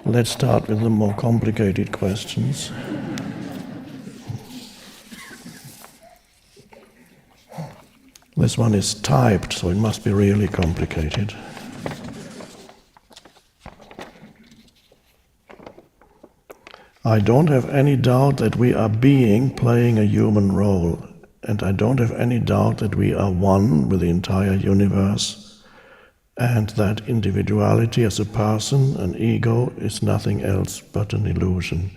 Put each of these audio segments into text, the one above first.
Let's start with the more complicated questions. This one is typed, so it must be really complicated. I don't have any doubt that we are being playing a human role, and I don't have any doubt that we are one with the entire universe, and that individuality as a person, an ego, is nothing else but an illusion.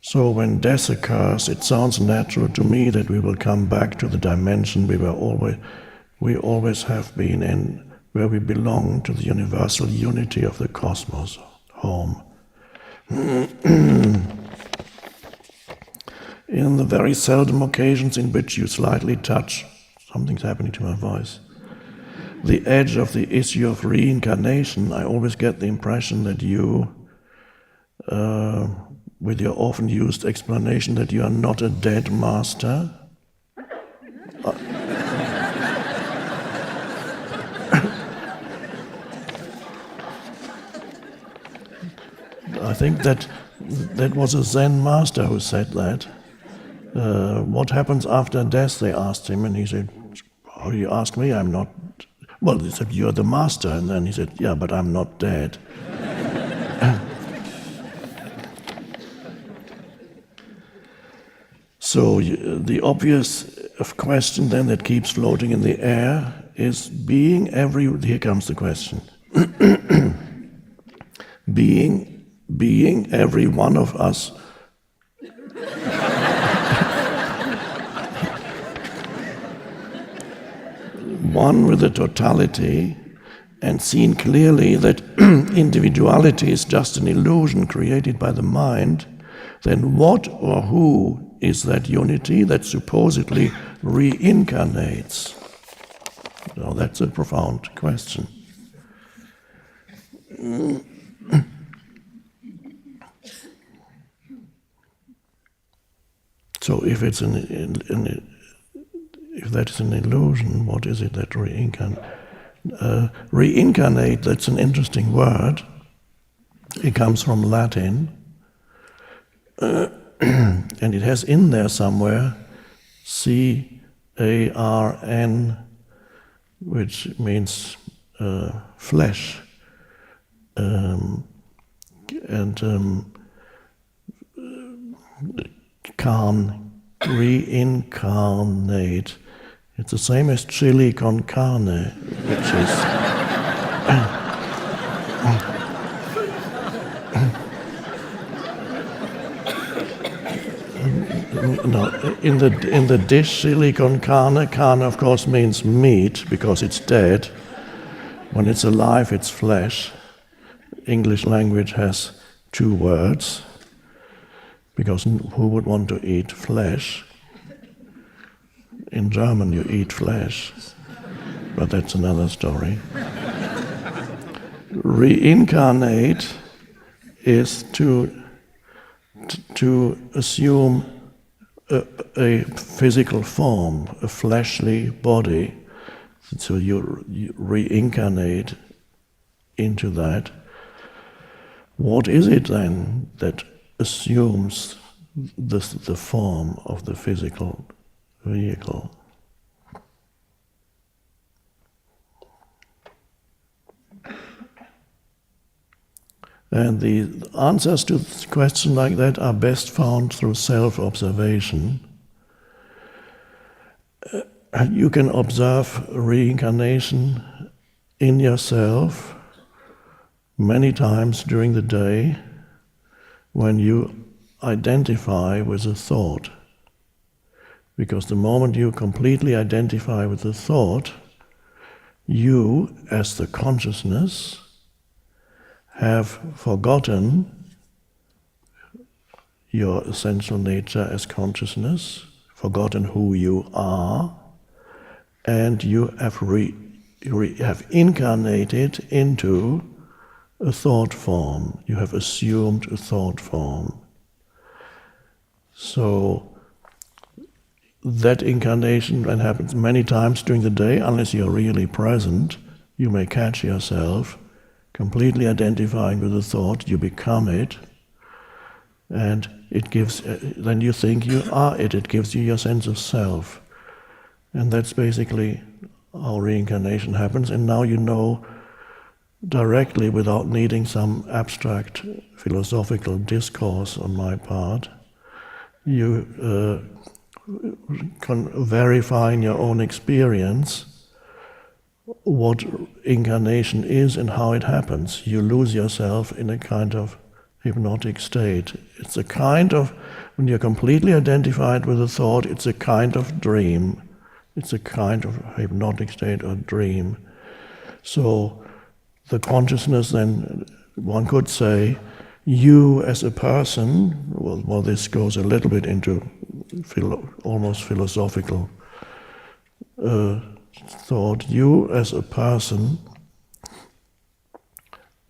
So when death occurs, it sounds natural to me that we will come back to the dimension we always have been in, where we belong to the universal unity of the cosmos, home. In the very seldom occasions in which you slightly touch, something's happening to my voice, the edge of the issue of reincarnation, I always get the impression that you, with your often used explanation that you are not a dead master, I think that was a Zen master who said that. What happens after death, they asked him, and he said, oh, you ask me, I'm not... Well, they said, you're the master, and then he said, yeah, but I'm not dead. So the obvious question then that keeps floating in the air is being here comes the question. being every one of us one with the totality, and seen clearly that individuality is just an illusion created by the mind, then what or who is that unity that supposedly reincarnates? Now that's a profound question. So if it's if that is an illusion, what is it that reincarnate, that's an interesting word. It comes from Latin, and it has in there somewhere C-A-R-N, which means flesh, reincarnate. It's the same as chili con carne, which is no, in the dish chili con carne. Carne, of course, means meat because it's dead. When it's alive, it's flesh. English language has two words, because who would want to eat flesh? In German, you eat flesh, but that's another story. Reincarnate is to assume a physical form, a fleshly body. So you reincarnate into that. What is it then that assumes the form of the physical vehicle? And the answers to a question like that are best found through self-observation. You can observe reincarnation in yourself many times during the day when you identify with a thought. Because the moment you completely identify with the thought, you, as the consciousness, have forgotten your essential nature as consciousness, forgotten who you are, and you have have incarnated into a thought form. You have assumed a thought form. So that incarnation that happens many times during the day, unless you're really present, you may catch yourself completely identifying with the thought, you become it, and it gives, then you think you are it, it gives you your sense of self. And that's basically how reincarnation happens, and now you know directly, without needing some abstract philosophical discourse on my part, you can verify in your own experience what incarnation is and how it happens. You lose yourself in a kind of hypnotic state. It's a kind of, when you're completely identified with a thought, it's a kind of dream. It's a kind of hypnotic state or dream. So the consciousness, then, one could say, you as a person, well, this goes a little bit into almost philosophical thought, you as a person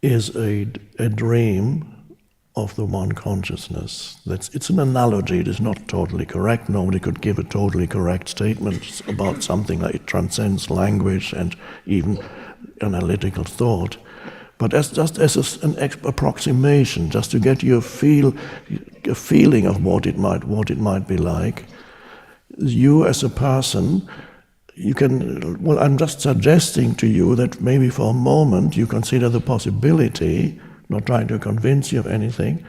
is a dream of the one consciousness. It's an analogy, it is not totally correct. Nobody could give a totally correct statement about something that it transcends language and even analytical thought. But just as an approximation, just to get you a feeling of what it might be like, you as a person, you can, well, I'm just suggesting to you that maybe for a moment you consider the possibility, not trying to convince you of anything,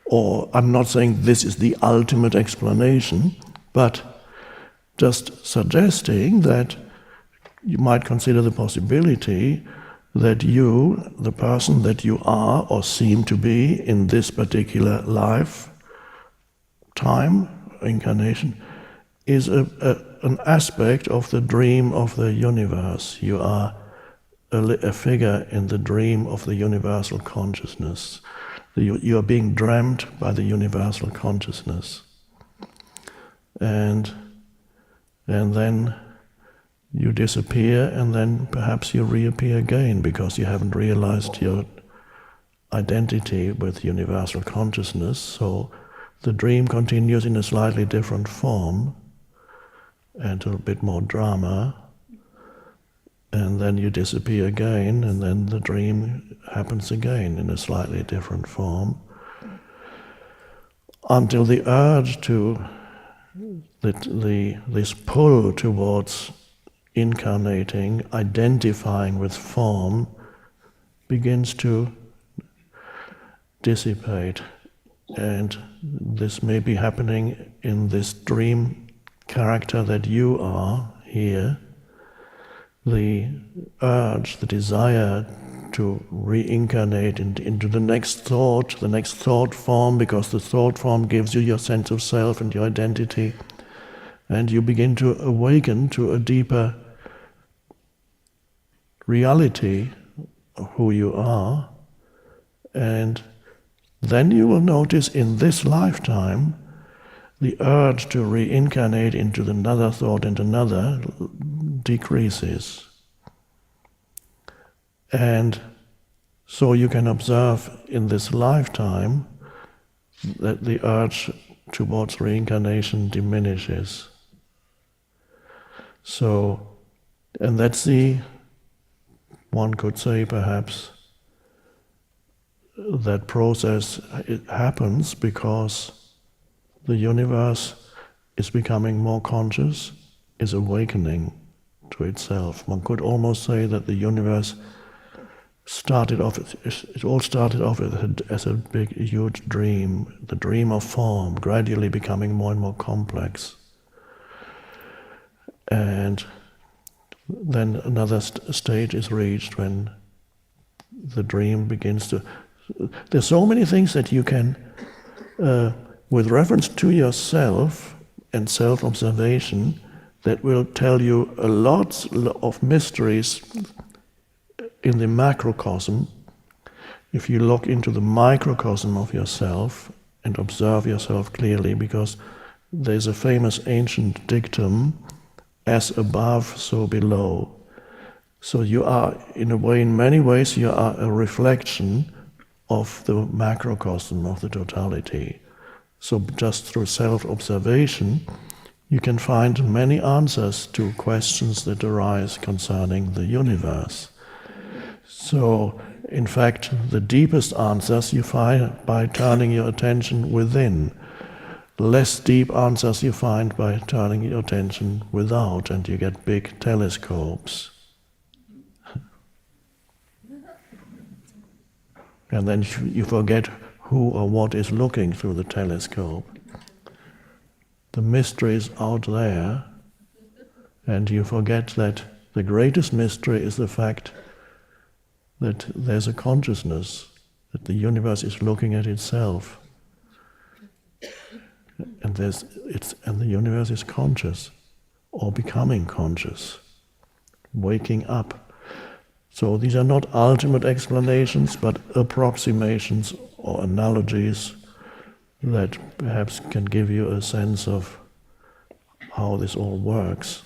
or I'm not saying this is the ultimate explanation, but just suggesting that you might consider the possibility that you, the person that you are or seem to be in this particular time, incarnation, is an aspect of the dream of the universe. You are a figure in the dream of the universal consciousness. You are being dreamt by the universal consciousness. And then you disappear, and then perhaps you reappear again because you haven't realized your identity with universal consciousness. So the dream continues in a slightly different form and a bit more drama, and then you disappear again, and then the dream happens again in a slightly different form, until the urge to this pull towards incarnating, identifying with form, begins to dissipate. And this may be happening in this dream character that you are here. The urge, the desire to reincarnate into the next thought form, because the thought form gives you your sense of self and your identity, and you begin to awaken to a deeper reality of who you are. And then you will notice in this lifetime the urge to reincarnate into another thought and another decreases. And so you can observe in this lifetime that the urge towards reincarnation diminishes. So, and that's one could say perhaps, that process, it happens because the universe is becoming more conscious, is awakening to itself. One could almost say that the universe all started off as a big, huge dream, the dream of form, gradually becoming more and more complex. And then another stage is reached when the dream begins to... There's so many things that you can, with reference to yourself and self-observation, that will tell you a lot of mysteries in the macrocosm. If you look into the microcosm of yourself and observe yourself clearly, because there's a famous ancient dictum, as above, so below. So you are, in a way, in many ways, you are a reflection of the macrocosm, of the totality. So just through self-observation, you can find many answers to questions that arise concerning the universe. So In fact, the deepest answers you find by turning your attention within. Less deep answers you find by turning your attention without, and you get big telescopes. And then you forget who or what is looking through the telescope. The mystery is out there, and you forget that the greatest mystery is the fact that there's a consciousness, that the universe is looking at itself. And the universe is conscious, or becoming conscious, waking up. So these are not ultimate explanations, but approximations or analogies that perhaps can give you a sense of how this all works.